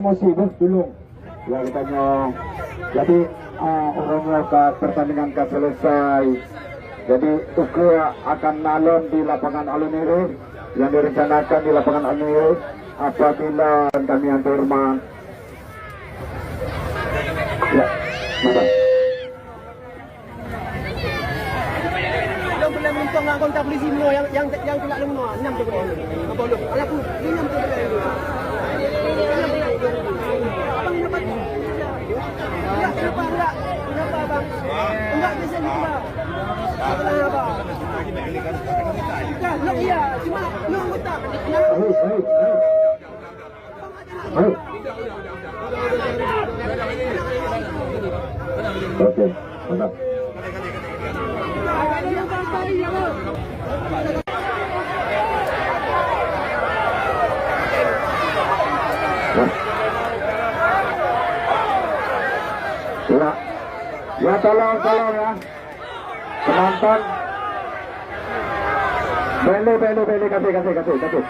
mau sibuk dulu ya katanya. Jadi orangnya ke pertandingan ke selesai. Jadi Tuku akan nalon di lapangan Aluniro yang direncanakan di lapangan Aluniro apabila kami antar rumah. Ya, mana? Belum boleh menuntung akun tak polisi semua yang tidak ada menua 6 tu boleh. Apa lu? Aku 6 tu boleh. Abang dapat. Ya, kenapa enggak? Kenapa bang? Enggak bisa gitu bang. Kenapa? Bukan, lu iya, cuma lu anggota. Oke, mantap. Ya tolong ya penonton, beli kasih.